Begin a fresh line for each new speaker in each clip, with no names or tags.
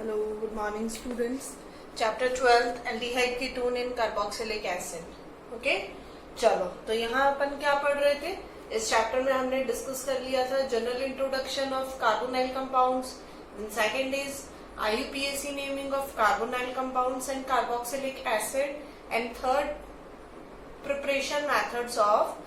Hello, good morning students. Chapter 12 aldehyde ketone in carboxylic acid. Okay? चलो तो यहाँ अपन क्या पढ़ रहे थे? इस चैप्टर में हमने डिस्कस कर लिया था general introduction of carbonyl compounds. Second is IUPAC naming of carbonyl compounds and carboxylic acid and third preparation methods of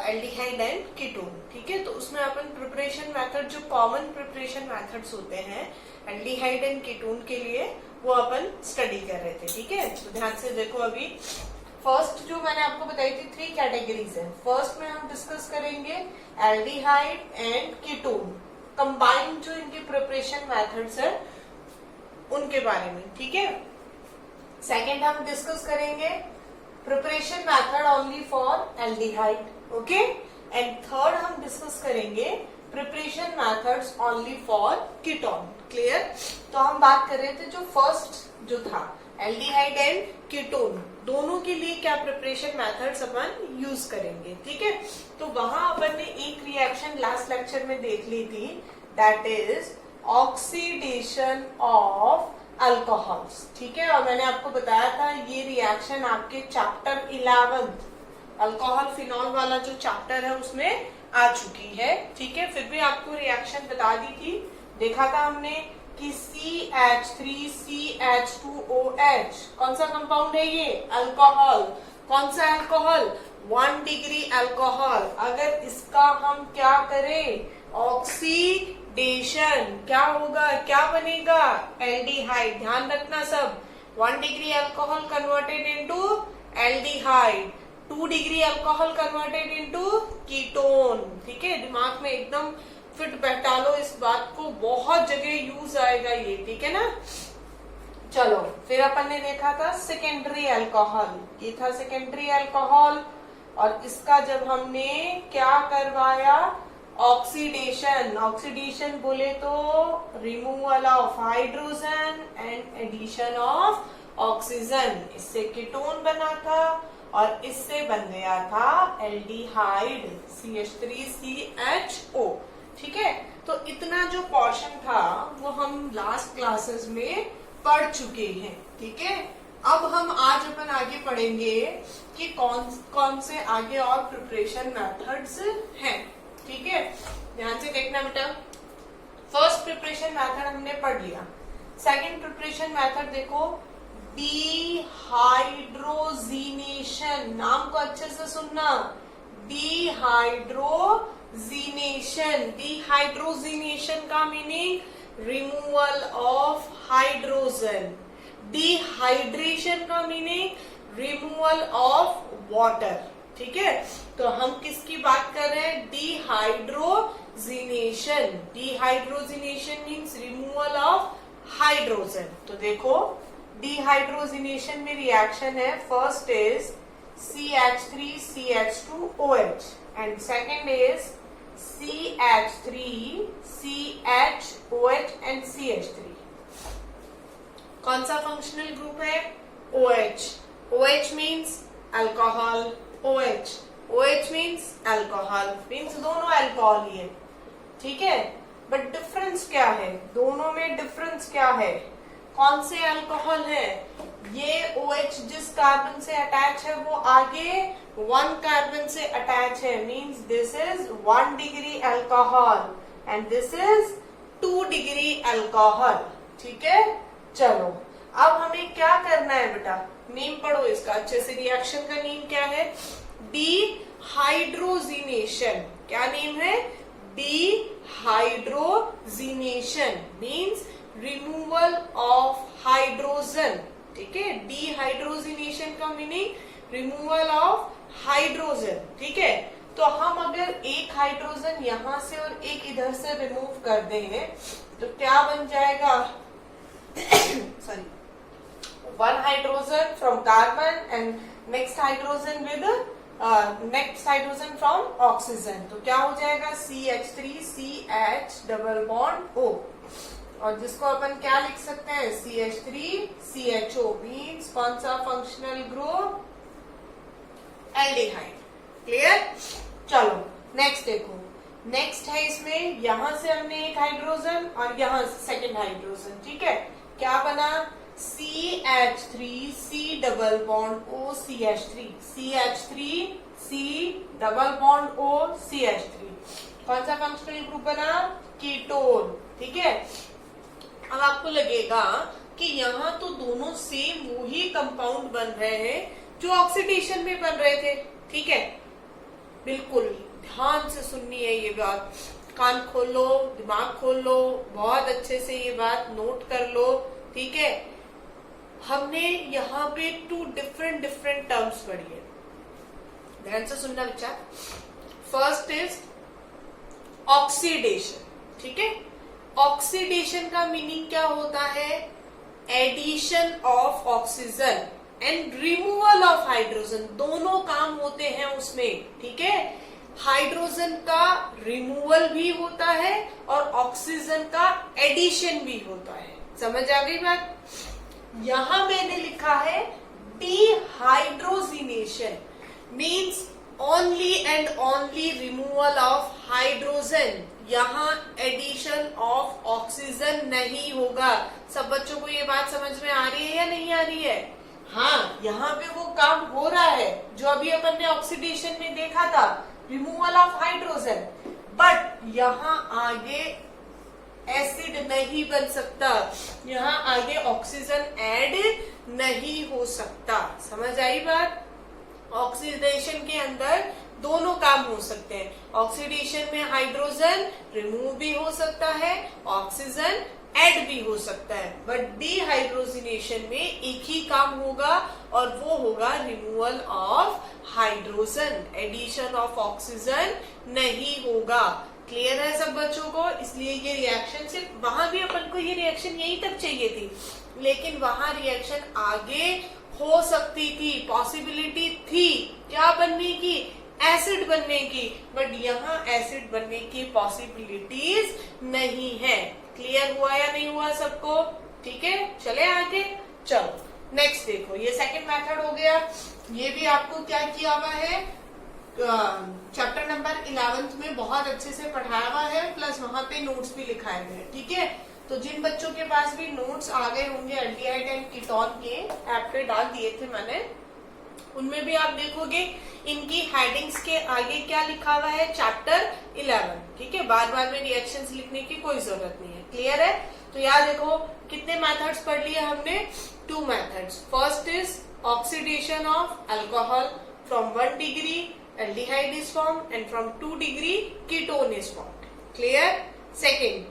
aldehyde and ketone. ठीक है, तो उसमें अपन प्रिपरेशन मेथड जो कॉमन प्रिपरेशन मेथड्स होते हैं एल्डिहाइड एंड कीटोन के लिए वो अपन स्टडी कर रहे थे. ठीक है, तो ध्यान से देखो. अभी फर्स्ट जो मैंने आपको बताई थी 3 कैटेगरीज है. फर्स्ट में हम डिस्कस करेंगे एल्डिहाइड एंड कीटोन कंबाइंड जो इनके प्रिपरेशन मेथड्स है उनके बारे में. ठीक है, सेकेंड हम डिस्कस करेंगे preparation method only for aldehyde. Okay, and third हम डिस्कस करेंगे preparation methods only for ketone. Clear? तो हम बात कर रहे थे जो फर्स्ट जो था एल्डिहाइड एंड कीटोन दोनों के लिए क्या प्रिपरेशन मेथड्स अपन यूज करेंगे. ठीक है, तो वहां अपन ने एक रिएक्शन लास्ट लेक्चर में देख ली थी, that is oxidation of alcohols. ठीक है, और मैंने आपको बताया था ये रिएक्शन आपके चैप्टर 11 अल्कोहल फिनॉल वाला जो चैप्टर है उसमें आ चुकी है. ठीक है, फिर भी आपको रिएक्शन बता दी थी. देखा था हमने कि CH3CH2OH कौन सा कंपाउंड है ये? अल्कोहल. कौन सा अल्कोहल? 1 degree alcohol. अगर इसका हम क्या करें ऑक्सीडेशन, क्या होगा, क्या बनेगा? एल्डिहाइड. ध्यान रखना सब. 1 degree alcohol converted into aldehyde, 2 degree alcohol converted into ketone. ठीक है, दिमाग में एकदम फिट बैठा लो इस बात को, बहुत जगह यूज आएगा ये. ठीक है ना. चलो फिर अपन ने देखा था सेकेंडरी अल्कोहल. ये था सेकेंडरी अल्कोहल और इसका जब हमने क्या करवाया ऑक्सीडेशन. ऑक्सीडेशन बोले तो removal of hydrogen and addition of oxygen. इससे कीटोन बना था और इससे बन गया था एल्डिहाइड CH3CHO. ठीक है, तो इतना जो पोर्शन था वो हम लास्ट क्लासेस में पढ़ चुके हैं. ठीक है, अब हम आज अपन आगे पढ़ेंगे कि कौन कौन से आगे और प्रिपरेशन मेथड्स हैं. ठीक है, ध्यान से देखना बेटा. फर्स्ट प्रिपरेशन मेथड हमने पढ़ लिया. सेकंड प्रिपरेशन मेथड देखो, डिहाइड्रोजीनेशन. नाम को अच्छे से सुनना, डिहाइड्रोजीनेशन. डिहाइड्रोजीनेशन का meaning removal of hydrogen. Dehydration का मीनिंग रिमूवल ऑफ वाटर. ठीक है, तो हम किसकी बात कर रहे हैं? डिहाइड्रोजीनेशन. डिहाइड्रोजीनेशन मीन्स रिमूवल ऑफ हाइड्रोजन. तो देखो डिहाइड्रोजीनेशन में रिएक्शन है. First is CH3CH2OH and second is CH3CHOH and CH3. कौन सा फंक्शनल ग्रुप है? OH. OH means alcohol. OH means alcohol, means दोनों अल्कोहल ही है. ठीक है, बट डिफरेंस क्या है? दोनों में डिफरेंस क्या है? कौन से अल्कोहल है? ये OH जिस कार्बन से अटैच है वो आगे 1 कार्बन से अटैच है, means this is 1 degree alcohol and this is 2 degree alcohol. ठीक है, चलो अब हमें क्या करना है बेटा? नेम पढ़ो इसका अच्छे से. रिएक्शन का नेम क्या है? डिहाइड्रोजीनेशन. क्या नेम है? डिहाइड्रोजीनेशन मीन्स रिमूवल ऑफ हाइड्रोजन. ठीक है, डिहाइड्रोजीनेशन का मीनिंग रिमूवल ऑफ हाइड्रोजन. ठीक है, तो हम अगर एक हाइड्रोजन यहां से और एक इधर से रिमूव कर देंगे तो क्या बन जाएगा? Sorry, 1 hydrogen from carbon and next hydrogen with next hydrogen from oxygen. तो क्या हो जाएगा? CH3CH double bond O. और जिसको अपन क्या लिख सकते हैं? CH3CHO मीन्स कौन सा फंक्शनल ग्रुप? एल्डिहाइड. क्लियर? चलो नेक्स्ट देखो. नेक्स्ट है इसमें, यहां से हमने एक हाइड्रोजन और यहां से सेकेंड हाइड्रोजन. ठीक है, क्या बना, CH3 C double bond O CH3, CH3 C double bond O CH3, कौन सा फंक्शनल ग्रुप बना, कीटोन। ठीक है, अब आपको लगेगा कि यहाँ तो दोनों सेम वही कंपाउंड बन रहे हैं जो ऑक्सीडेशन में बन रहे थे। ठीक है, बिल्कुल ध्यान से सुननी है ये बात, कान खोल लो, दिमाग खोल लो, बहुत अच्छे से ये बात नोट कर लो। ठीक है, हमने यहाँ पे 2 डिफरेंट टर्म्स पढ़ी है, ध्यान से सुनना बच्चा। First is oxidation. ठीक है, ऑक्सीडेशन का मीनिंग क्या होता है, addition of oxygen and removal of hydrogen, दोनों काम होते हैं उसमें। ठीक है, हाइड्रोजन का रिमूवल भी होता है और ऑक्सीजन का एडिशन भी होता है। समझ आ गई बात। यहां मैंने लिखा है dehydrogenation means only and only removal of hydrogen, यहाँ एडिशन ऑफ ऑक्सीजन नहीं होगा। सब बच्चों को ये बात समझ में आ रही है या नहीं आ रही है? हाँ, यहाँ पे वो काम हो रहा है जो अभी अपन ने ऑक्सीडेशन में देखा था, रिमूवल ऑफ हाइड्रोजन, बट यहाँ आगे एसिड नहीं बन सकता, यहाँ आगे ऑक्सीजन ऐड नहीं हो सकता। समझ आई बात। ऑक्सीडेशन के अंदर दोनों काम हो सकते हैं, ऑक्सीडेशन में हाइड्रोजन रिमूव भी हो सकता है, ऑक्सीजन ऐड भी हो सकता है, बट डिहाइड्रोजिनेशन में एक ही काम होगा और वो होगा removal of hydrogen, addition of oxygen नहीं होगा। क्लियर है सब बच्चों को? इसलिए ये रिएक्शन सिर्फ, वहां भी अपन को ये रिएक्शन यहीं तक चाहिए थी, लेकिन वहां रिएक्शन आगे हो सकती थी, पॉसिबिलिटी थी क्या बनने की, एसिड बनने की, बट यहाँ एसिड बनने की पॉसिबिलिटीज नहीं है। क्लियर हुआ या नहीं हुआ सबको? ठीक है, चले आगे। चलो नेक्स्ट देखो, ये सेकंड मेथड हो गया। ये भी आपको क्या किया हुआ है, चैप्टर नंबर 11 में बहुत अच्छे से पढ़ाया हुआ है, प्लस वहां पे नोट्स भी लिखाए हुए हैं। ठीक है, तो जिन बच्चों के पास भी नोट्स आ गए होंगे एल्डिहाइड एंड कीटोन के, ऐप पे डाल दिए थे मैंने, उनमें भी आप देखोगे इनकी हेडिंग्स के आगे क्या लिखा हुआ है, चैप्टर 11। ठीक है, बार बार में रिएक्शंस लिखने की कोई जरूरत नहीं है। क्लियर है? तो यार देखो कितने मेथड्स पढ़ लिए हमने, 2 methods. First is oxidation of alcohol, from 1 degree aldehyde is formed and from 2 degree ketone is formed. Clear? Second,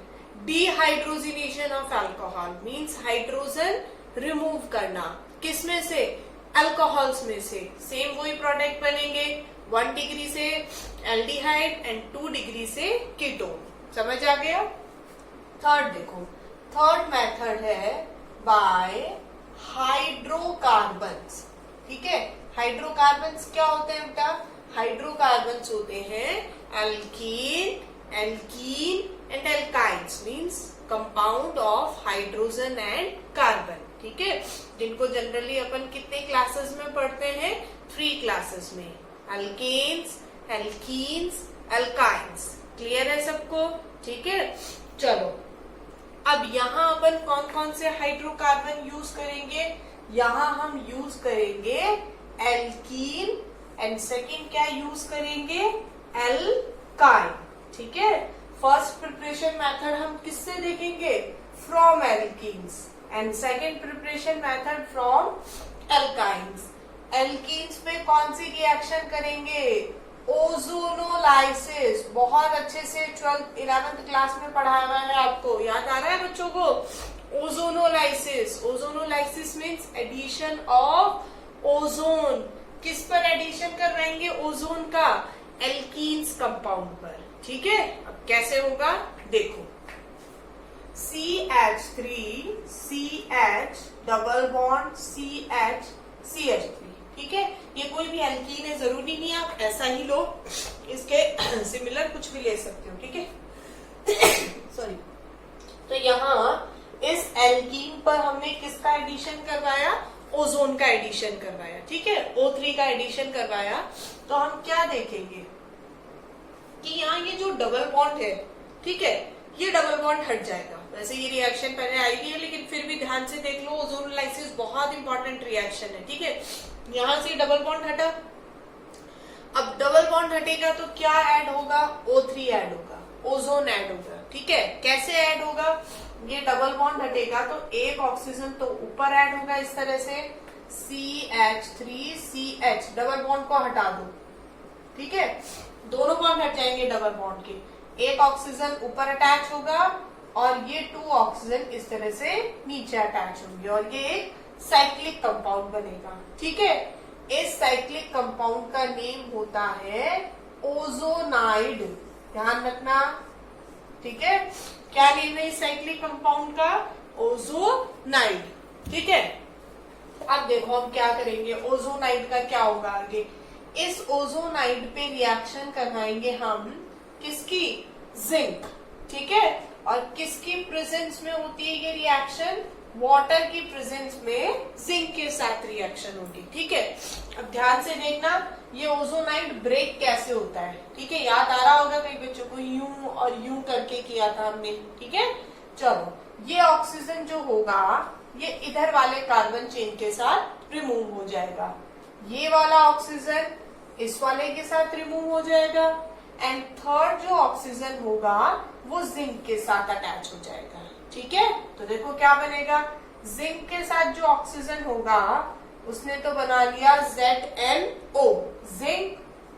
dehydrogenation of alcohol means hydrogen remove करना, किसमें से, अल्कोहल्स में से। सेम वही प्रोडक्ट बनेंगे, 1 डिग्री से एल्डिहाइड एंड 2 डिग्री से ketone. समझ आ गया? थर्ड देखो, थर्ड मेथड है बाय हाइड्रोकार्बन्स। ठीक है, हाइड्रोकार्बन्स क्या होते हैं बेटा, हाइड्रोकार्बन्स होते हैं alkene, alkene and alkynes means compound of hydrogen and carbon. ठीक है, जिनको जनरली अपन कितने क्लासेस में पढ़ते हैं, 3 क्लासेस में, अल्केन्स, एल्कीन्स, एल्काइन्स। क्लियर है सबको? ठीक है, चलो अब यहाँ अपन कौन कौन से हाइड्रोकार्बन यूज करेंगे, यहाँ हम यूज करेंगे एल्कीन एंड सेकेंड क्या यूज करेंगे, एल्काइन। ठीक है, फर्स्ट प्रिपरेशन मेथड हम किससे देखेंगे, from alkenes, and second preparation method from alkynes. Alkenes पे कौन सी रिएक्शन करेंगे, ओजोनोलाइसिस। बहुत अच्छे से 12th 11th क्लास में पढ़ाया हुआ है, आपको याद आ रहा है बच्चों को? Ozonolysis, ozonolysis means addition of ozone. किस पर एडिशन करवाएंगे ओजोन का, एल्कीन्स कंपाउंड पर। ठीक है, अब कैसे होगा देखो, CH3 CH double bond CH CH3। ठीक है, ये कोई भी एल्कीन है, जरूरी नहीं आप ऐसा ही लो, इसके सिमिलर कुछ भी ले सकते हो। ठीक है, सॉरी। तो यहाँ इस एल्कीन पर हमने किसका एडिशन करवाया, ओजोन का एडिशन करवाया। ठीक है, O3 का एडिशन करवाया। तो हम क्या देखेंगे कि यहाँ ये जो डबल बॉन्ड है, ठीक है, ये डबल बॉन्ड हट जाएगा, वैसे ये रिएक्शन पहले आई है, लेकिन फिर भी ध्यान से देख लो, ओजोनोलाइसिस बहुत इंपॉर्टेंट रिएक्शन है, ठीक है। यहां से डबल बॉन्ड हटा, अब डबल बॉन्ड हटेगा तो क्या ऐड होगा, O3 ऐड होगा, ओजोन ऐड होगा, ठीक है। कैसे ऐड होगा, ये डबल बॉन्ड हटेगा तो एक ऑक्सीजन तो ऊपर ऐड होगा इस तरह से, CH3CH, डबल बॉन्ड को हटा दो, ठीक है, दोनों बॉन्ड हट जाएंगे डबल बॉन्ड के, एक ऑक्सीजन ऊपर अटैच होगा और ये 2 ऑक्सीजन इस तरह से नीचे अटैच होंगे और ये एक साइक्लिक कंपाउंड बनेगा, ठीक है। इस साइक्लिक कंपाउंड का नेम होता है ओजोनाइड, ध्यान रखना, ठीक है। क्या नेम है इस साइक्लिक कंपाउंड का, ओजोनाइड, ठीक है। अब देखो हम क्या करेंगे, ओजोनाइड का क्या होगा आगे, इस ओजोनाइड पे रिएक्शन करवाएंगे हम किसकी, जिंक, ठीक है। और किसकी प्रेजेंस में होती है ये रिएक्शन, वाटर की प्रेजेंस में जिंक के साथ रिएक्शन होगी, ठीक है। अब ध्यान से देखना ये ओजोनाइड ब्रेक कैसे होता है, ठीक है। याद आ रहा होगा कई बच्चों को, यूं और यूं करके किया था हमने, ठीक है। चलो, ये ऑक्सीजन जो होगा ये इधर वाले कार्बन चेन के साथ रिमूव हो जाएगा, ये वाला ऑक्सीजन इस वाले के साथ रिमूव हो जाएगा, एंड थर्ड जो ऑक्सीजन होगा वो जिंक के साथ अटैच हो जाएगा, ठीक है। तो देखो क्या बनेगा, जिंक के साथ जो ऑक्सीजन होगा उसने तो बना लिया ZnO, जिंक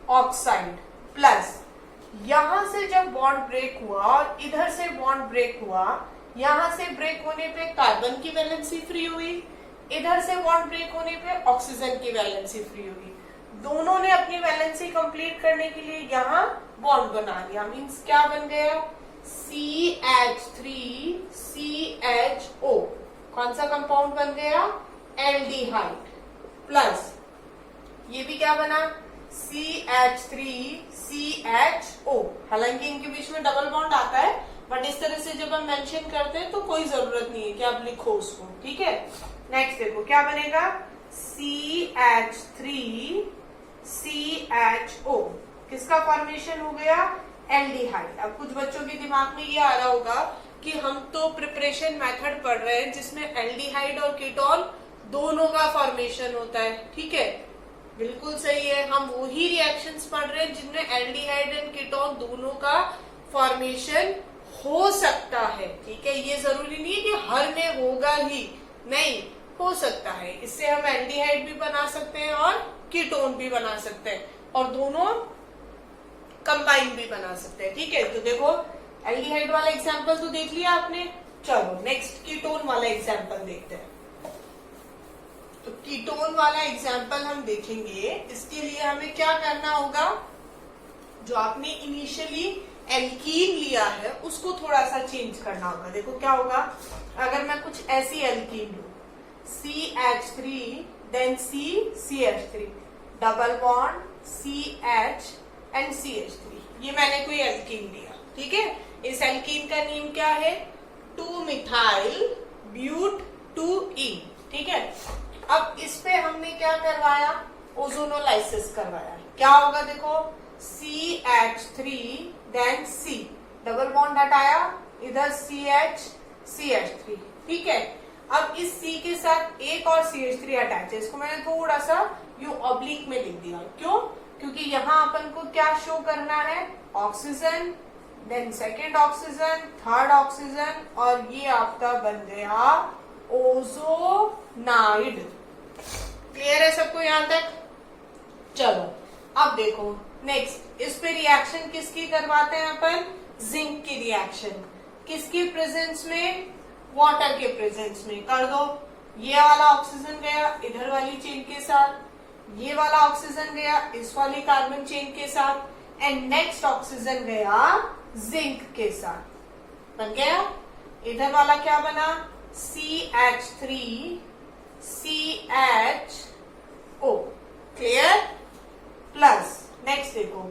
ऑक्साइड, प्लस यहां से जब बॉन्ड ब्रेक हुआ और इधर से बॉन्ड ब्रेक हुआ, यहां से ब्रेक होने पे कार्बन की वैलेंसी फ्री हुई, इधर से बॉन्ड ब्रेक होने पे ऑक्सीजन की वैलेंसी फ्री हुई, दोनों ने अपनी वैलेंसी कंप्लीट करने के लिए यहाँ बॉन्ड बना लिया, मीन्स क्या बन गया, CH3CHO, कौन सा कंपाउंड बन गया, एल्डिहाइड, प्लस ये भी क्या बना, CH3CHO। हालांकि इनके बीच में डबल बॉन्ड आता है, बट इस तरह से जब हम मेंशन करते हैं तो कोई जरूरत नहीं है कि आप लिखो उसको, ठीक है। नेक्स्ट देखो क्या बनेगा, CH3CHO, किसका फॉर्मेशन हो गया, एल्डिहाइड। अब कुछ बच्चों के दिमाग में ये आ रहा होगा कि हम तो प्रिपरेशन मेथड पढ़ रहे हैं जिसमें एल्डिहाइड और कीटोन दोनों का फॉर्मेशन होता है, ठीक है, बिल्कुल सही है। हम वही रिएक्शंस पढ़ रहे हैं जिनमें एल्डिहाइड एंड कीटोन दोनों का फॉर्मेशन हो सकता है, ठीक है। ये जरूरी नहीं है कि हर में होगा ही, नहीं, हो सकता है। इससे हम एल्डिहाइड भी बना सकते हैं और कीटोन भी बना सकते हैं और दोनों कंबाइन भी बना सकते हैं, ठीक है। तो देखो एल्डिहाइड वाला एग्जांपल तो देख लिया आपने, चलो नेक्स्ट कीटोन वाला एग्जांपल देखते हैं। तो कीटोन वाला एग्जांपल हम देखेंगे, इसके लिए हमें क्या करना होगा, जो आपने इनिशियली एल्कीन लिया है उसको थोड़ा सा चेंज करना होगा। देखो क्या होगा, अगर मैं कुछ ऐसी एल्कीन लूं, CH3 then CH3, double bond CH and CH3, ये मैंने कोई एल्कीन लिया, ठीक है। इस एल्कीन का नेम क्या है, 2-मिथाइल ब्यूट 2E, ठीक है। अब इस पे हमने क्या करवाया, ओजोनोलाइसिस करवाया। क्या होगा देखो, CH3 then C, double bond हटाया, इधर CH3, ठीक है। अब इस C के साथ एक और CH3 अटैच है, इसको मैंने थोड़ा सा यू ऑब्लिक में लिख दिया, क्यों, क्योंकि यहाँ अपन को क्या शो करना है, oxygen, then second oxygen, third oxygen, और ये आपका बन गया ओजोनाइड। क्लियर है सबको यहां तक, चलो अब देखो नेक्स्ट, इस पे रिएक्शन किसकी करवाते हैं अपन, जिंक की रिएक्शन, किसकी प्रेजेंस में, वाटर के प्रेजेंस में कर दो। ये वाला ऑक्सीजन गया इधर वाली चेन के साथ, ये वाला ऑक्सीजन गया इस वाली कार्बन चेन के साथ, एंड नेक्स्ट ऑक्सीजन गया जिंक के साथ, बन गया। इधर वाला क्या बना, CH3CHO, क्लियर, प्लस नेक्स्ट देखो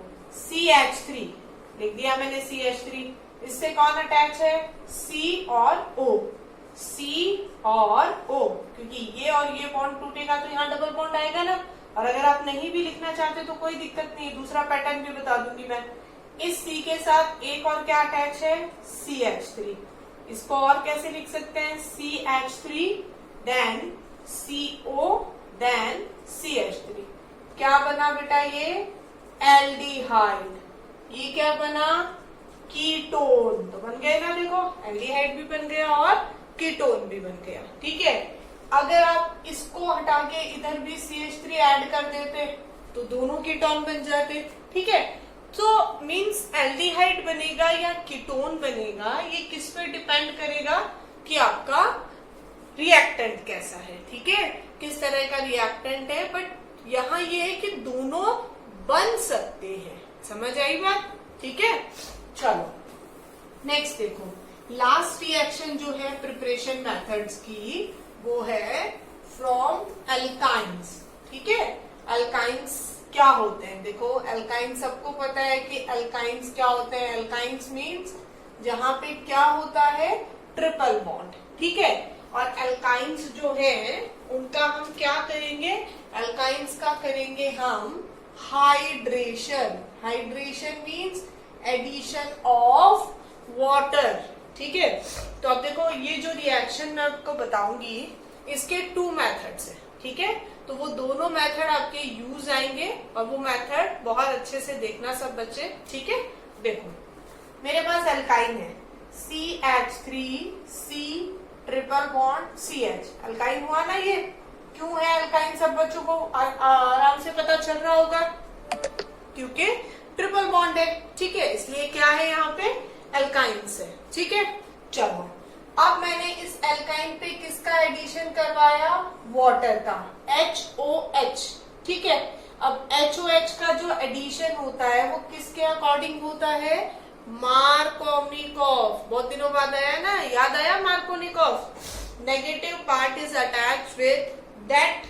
CH3, लिख दिया मैंने CH3, इससे कौन अटैच है, C और O, C और O, क्योंकि ये और ये बॉन्ड टूटेगा तो यहाँ डबल बॉन्ड आएगा ना। और अगर आप नहीं भी लिखना चाहते तो कोई दिक्कत नहीं, दूसरा पैटर्न भी बता दूंगी मैं। इस C के साथ एक और क्या अटैच है, CH3, इसको और कैसे लिख सकते हैं, CH3 then CO then CH3। क्या बना बेटा ये, एल्डिहाइड। ये क्या बना, कीटोन। तो बन गए ना, देखो एल्डिहाइड भी बन गया और कीटोन भी बन गया। ठीक है, अगर आप इसको हटा के इधर भी CH3 ऐड कर देते तो दोनों कीटोन बन जाते। ठीक है, तो मींस एल्डिहाइड बनेगा या कीटोन बनेगा, ये किस पे डिपेंड करेगा कि आपका रिएक्टेंट कैसा है। ठीक है, किस तरह का रिएक्टेंट है, बट यहाँ ये है कि दोनों बन सकते हैं। समझ आई बात। ठीक है, चलो नेक्स्ट देखो, लास्ट रिएक्शन जो है प्रिपरेशन मेथड्स की, वो है फ्रॉम एल्काइंस। ठीक है, एल्काइंस क्या होते हैं, देखो एल्काइंस सबको पता है कि एल्काइंस क्या होते हैं। एल्काइंस मीन्स जहां पे क्या होता है, ट्रिपल बॉन्ड। ठीक है, और एल्काइंस जो है उनका हम क्या करेंगे, एल्काइंस का करेंगे हम hydration. Hydration means addition of water. ठीक है, तो अब देखो ये जो रिएक्शन मैं आपको बताऊंगी इसके 2 मेथड्स है। ठीक है, तो वो दोनों मेथड आपके यूज आएंगे और वो मेथड बहुत अच्छे से देखना सब बच्चे। ठीक है, देखो मेरे पास एल्काइन है CH3C triple bond CH, alkyne हुआ ना। ये क्यों है एल्काइन, सब बच्चों को आराम से पता चल रहा होगा, क्योंकि ट्रिपल बॉन्ड है। ठीक है, इसलिए क्या है यहाँ पे, एल्काइंस है। ठीक है, चलो अब मैंने इस एल्काइन पे किसका एडिशन करवाया, वाटर का, HOH। ठीक है, अब HOH का जो एडिशन होता है वो किसके अकॉर्डिंग होता है, मार्कोनिकॉफ। बहुत दिनों बाद आया ना, याद आया Markovnikov. Negative part is attached with that,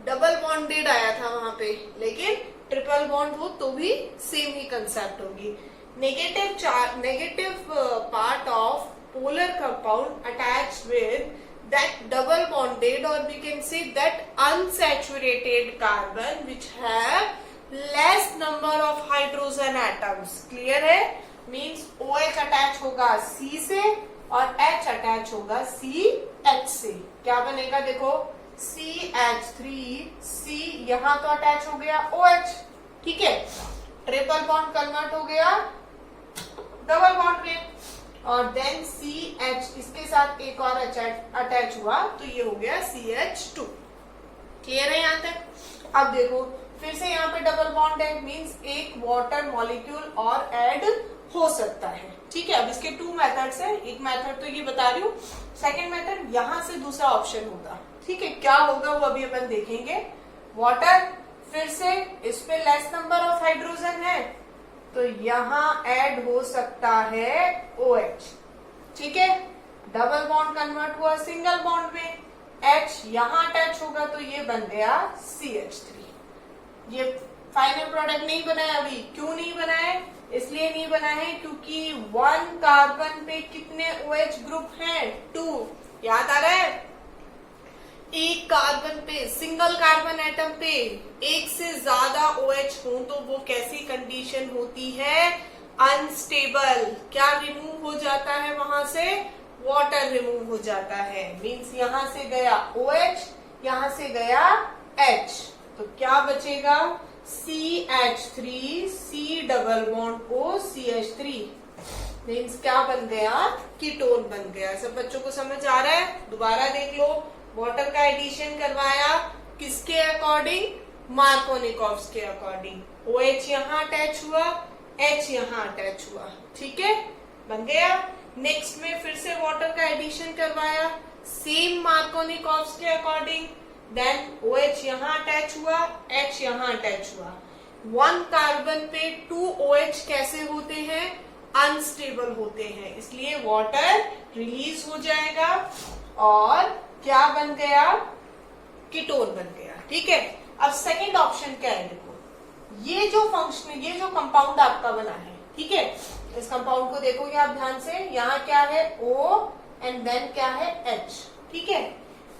double bonded आया था वहां पे, लेकिन ट्रिपल बॉन्ड हो तो भी सेम ही कंसेप्ट होगी। Negative part of polar compound attached with that double bonded, or we can say that unsaturated carbon which have less number of hydrogen atoms। clear है, means OH attach होगा C से और H attach होगा CH से। क्या बनेगा, देखो CH3C यहाँ तो अटैच हो गया OH। ठीक है, ट्रिपल बॉन्ड कन्वर्ट हो गया डबल बॉन्ड में, और देन CH इसके साथ एक और अटैच हुआ तो ये हो गया CH2। क्लियर है यहाँ तक। अब देखो फिर से यहाँ पे डबल बॉन्ड है, मींस एक वाटर मॉलिक्यूल और ऐड हो सकता है। ठीक है, अब इसके 2 मेथड्स है, एक मेथड तो ये बता रही हूँ, सेकेंड मेथड यहाँ से दूसरा ऑप्शन होगा। ठीक है, क्या होगा वो अभी अपन देखेंगे। वाटर, फिर से इस पे लेस नंबर ऑफ हाइड्रोजन है तो यहाँ ऐड हो सकता है OH। ठीक है, डबल बॉन्ड कन्वर्ट हुआ सिंगल बॉन्ड में, H यहाँ अटैच होगा तो ये बन गया CH3। ये फाइनल प्रोडक्ट नहीं बना है अभी। क्यों नहीं बना है, इसलिए नहीं बना है क्योंकि 1 कार्बन पे कितने OH ग्रुप हैं, 2। याद आ रहा है, एक कार्बन पे, सिंगल कार्बन एटम पे एक से ज्यादा OH हो तो वो कैसी कंडीशन होती है, अनस्टेबल। क्या रिमूव हो जाता है वहां से, वाटर रिमूव हो जाता है। मींस यहां से गया OH, यहां से गया H, तो क्या बचेगा, CH3 C double bond O CH3। Means क्या बन गया, कीटोन बन गया। सब बच्चों को समझ आ रहा है। दोबारा देख लो, वाटर का एडिशन करवाया किसके अकॉर्डिंग, मार्कोनिकॉफ के अकॉर्डिंग। OH यहाँ अटैच हुआ, H यहाँ अटैच हुआ। ठीक है, बन गया। नेक्स्ट में फिर से वाटर का एडिशन करवाया सेम मार्कोनिकॉफ के अकॉर्डिंग, देन OH यहाँ अटैच हुआ, H यहाँ अटैच हुआ। 1 कार्बन पे 2 OH कैसे होते हैं, अनस्टेबल होते हैं, इसलिए वाटर रिलीज हो जाएगा और क्या बन गया, कीटोन बन गया। ठीक है, अब सेकंड ऑप्शन क्या है, देखो ये जो फंक्शन, ये जो कंपाउंड आपका बना है, ठीक है, इस कंपाउंड को देखोगे आप ध्यान से, यहाँ क्या है O एंड देन क्या है H। ठीक है,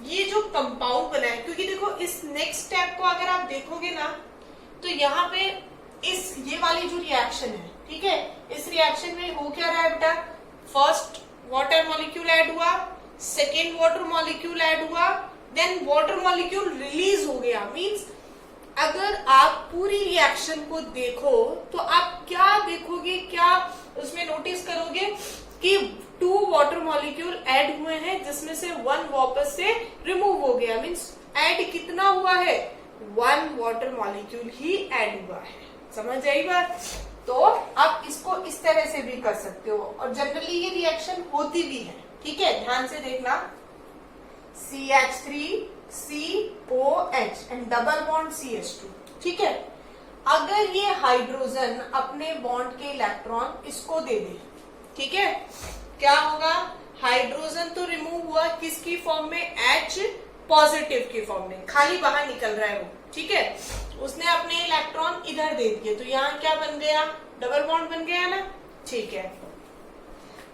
ये जो कंपाउंड बना है, क्योंकि देखो इस नेक्स्ट स्टेप को अगर आप देखोगे ना तो यहाँ पे इस ये वाली जो रिएक्शन है, ठीक है, इस रिएक्शन में हो क्या रहा है बेटा, फर्स्ट वाटर मॉलिक्यूल ऐड हुआ, सेकेंड वाटर मॉलिक्यूल ऐड हुआ, देन वाटर मॉलिक्यूल रिलीज हो गया। मीन्स अगर आप पूरी रिएक्शन को देखो तो आप क्या देखोगे, क्या उसमें नोटिस करोगे कि 2 वाटर मॉलिक्यूल ऐड हुए हैं जिसमें से 1 वापस से रिमूव हो गया। मीन्स ऐड कितना हुआ है, 1 वाटर मॉलिक्यूल ही ऐड हुआ है। समझ आई बात? तो आप इसको इस तरह से भी कर सकते हो और जनरली ये रिएक्शन होती भी है। ठीक है, ध्यान से देखना, CH3COH and double bond CH2। ठीक है, अगर ये हाइड्रोजन अपने बॉन्ड के इलेक्ट्रॉन इसको दे दे, ठीक है, क्या होगा, हाइड्रोजन तो रिमूव हुआ, किसकी फॉर्म में, H पॉजिटिव की फॉर्म में, खाली बाहर निकल रहा है वो। ठीक है, उसने अपने इलेक्ट्रॉन इधर दे दिए तो यहाँ क्या बन गया, डबल बॉन्ड बन गया ना। ठीक है,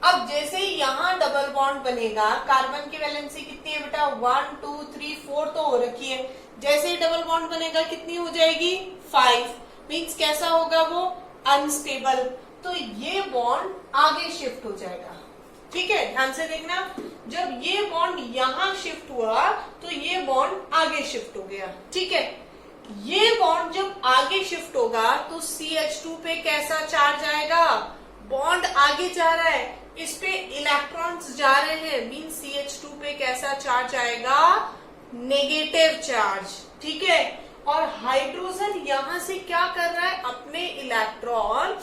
अब जैसे ही यहाँ डबल बॉन्ड बनेगा, कार्बन की वैलेंसी कितनी है बेटा, 1 2 3 4 तो हो रखी है। जैसे ही डबल बॉन्ड बनेगा कितनी हो जाएगी, 5। मीन्स कैसा होगा वो, अनस्टेबल। तो ये बॉन्ड आगे शिफ्ट हो जाएगा। ठीक है, ध्यान से देखना, जब ये बॉन्ड यहाँ शिफ्ट हुआ तो ये बॉन्ड आगे शिफ्ट हो गया। ठीक है, ये बॉन्ड जब आगे शिफ्ट होगा तो CH2 पे कैसा चार्ज आएगा, बॉन्ड आगे जा रहा है, इस पे इलेक्ट्रॉन्स जा रहे हैं। मीन CH2 पे कैसा चार्ज आएगा, नेगेटिव चार्ज। ठीक है, और हाइड्रोजन यहां से क्या कर रहा है, अपने इलेक्ट्रॉन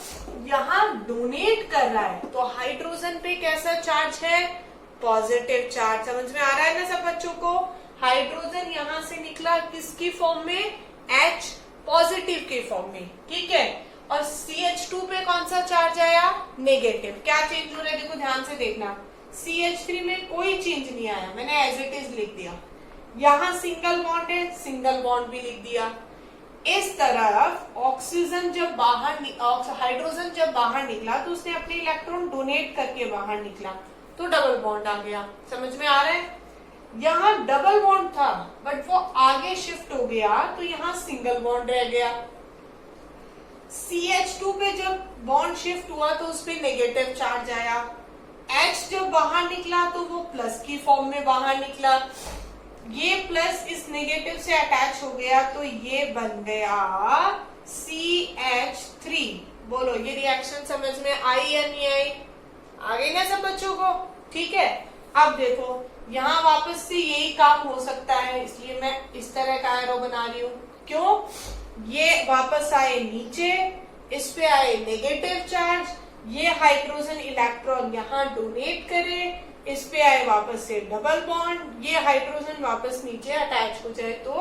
यहां डोनेट कर रहा है। तो हाइड्रोजन पे कैसा चार्ज है, पॉजिटिव चार्ज। समझ में आ रहा है ना सब बच्चों को? हाइड्रोजन यहां से निकला किसकी फॉर्म में, H पॉजिटिव के फॉर्म में। ठीक है, और CH2 पे कौन सा चार्ज आया, नेगेटिव। क्या चेंज हो रहा है, देखो ध्यान से देखना, CH3 में कोई चेंज नहीं आया, मैंने एज इट इज लिख दिया। यहाँ सिंगल बॉन्ड है, सिंगल बॉन्ड भी लिख दिया। इस तरफ ऑक्सीजन जब बाहर, हाइड्रोजन जब बाहर निकला तो उसने अपने इलेक्ट्रॉन डोनेट करके बाहर निकला तो डबल बॉन्ड आ गया। समझ में आ रहा है? यहाँ डबल बॉन्ड था बट वो आगे शिफ्ट हो गया तो यहाँ सिंगल बॉन्ड रह गया। CH2 पे जब बॉन्ड शिफ्ट हुआ तो उस पे नेगेटिव चार्ज आया। H जब बाहर निकला तो वो प्लस की फॉर्म में बाहर निकला। ये प्लस इस नेगेटिव से अटैच हो गया तो ये बन गया CH3। बोलो, ये रिएक्शन समझ में आई या नहीं आई? आ गई ना सब बच्चों को? ठीक है, अब देखो यहाँ वापस से यही काम हो सकता है, इसलिए मैं इस तरह का एरो बना रही हूँ। क्यों? ये वापस आए नीचे, इस पे आए नेगेटिव चार्ज, ये हाइड्रोजन इलेक्ट्रॉन यहाँ डोनेट करे, इस पे आए वापस से डबल बॉन्ड, ये हाइड्रोजन वापस नीचे अटैच हो जाए तो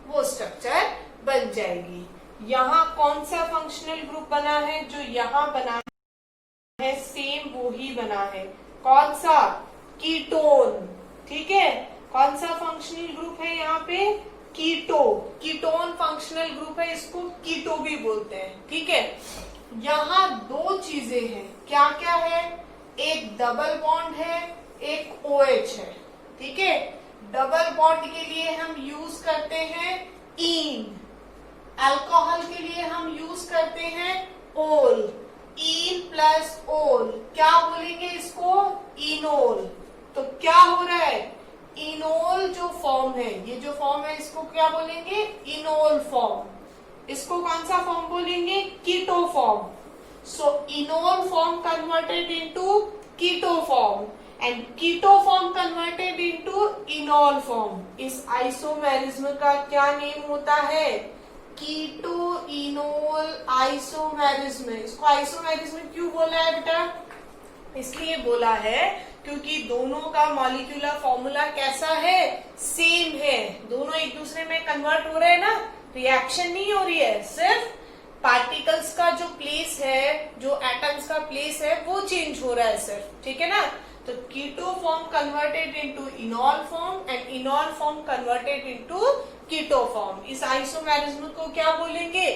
वो स्ट्रक्चर बन जाएगी। यहाँ कौन सा फंक्शनल ग्रुप बना है, जो यहाँ बना है सेम वो ही बना है। कौन सा? कीटोन। ठीक है, कौन सा फंक्शनल ग्रुप है यहाँ पे? कीटो। कीटोन फंक्शनल ग्रुप है, इसको कीटो भी बोलते हैं। ठीक है, यहाँ 2 चीजें हैं। क्या क्या है? एक डबल बॉन्ड है, एक OH है। ठीक है, डबल बॉन्ड के लिए हम यूज करते हैं ईन, अल्कोहल के लिए हम यूज करते हैं ओल। ईन प्लस ओल क्या बोलेंगे इसको? इनोल। तो क्या हो रहा है, इनोल जो फॉर्म है, ये जो फॉर्म है इसको क्या बोलेंगे? Enol form. इसको कौन सा फॉर्म बोलेंगे? Keto form. So enol form converted into keto form and keto form converted into enol form. इस आइसोमेरिज्म का क्या नेम होता है? Keto enol isomerism. इसको आइसोमेरिज्म क्यों बोला है बेटा? इसलिए बोला है क्योंकि दोनों का मॉलिक्यूलर फॉर्मूला कैसा है? सेम है। दोनों एक दूसरे में कन्वर्ट हो रहे हैं ना, रिएक्शन नहीं हो रही है, सिर्फ पार्टिकल्स का जो प्लेस है, जो एटम्स का प्लेस है वो चेंज हो रहा है सिर्फ। ठीक है ना? तो keto form converted into enol form and enol form converted into keto form. इस आइसोमेरिज्म को क्या बोलेंगे?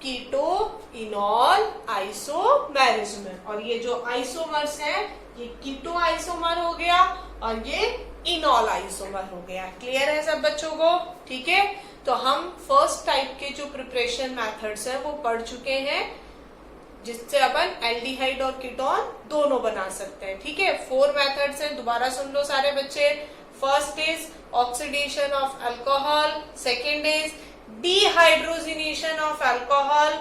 Keto enol isomerism. और ये जो आइसोमर्स है, ये कीटो आइसोमर हो गया और ये इनोल आइसोमर हो गया। क्लियर है सब बच्चों को? ठीक है, तो हम फर्स्ट टाइप के जो प्रिपरेशन मेथड्स हैं वो पढ़ चुके हैं। जिससे अपन एल्डिहाइड और कीटोन दोनों बना सकते हैं। ठीक है, 4 मेथड्स हैं, दोबारा सुन लो सारे बच्चे। First is oxidation of alcohol, second is dehydrogenation of alcohol,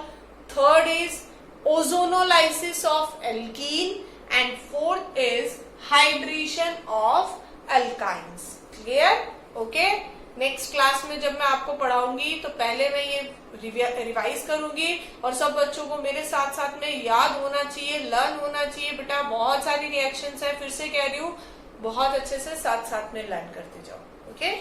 third is ozonolysis of alkene, and fourth is hydration of alkynes. Clear? Okay, next class में जब मैं आपको पढ़ाऊंगी तो पहले मैं ये रिवाइज करूंगी और सब बच्चों को मेरे साथ साथ में याद होना चाहिए, लर्न होना चाहिए। बेटा बहुत सारी रिएक्शंस है, फिर से कह रही हूँ, बहुत अच्छे से साथ साथ में लर्न करते जाओ। ओके।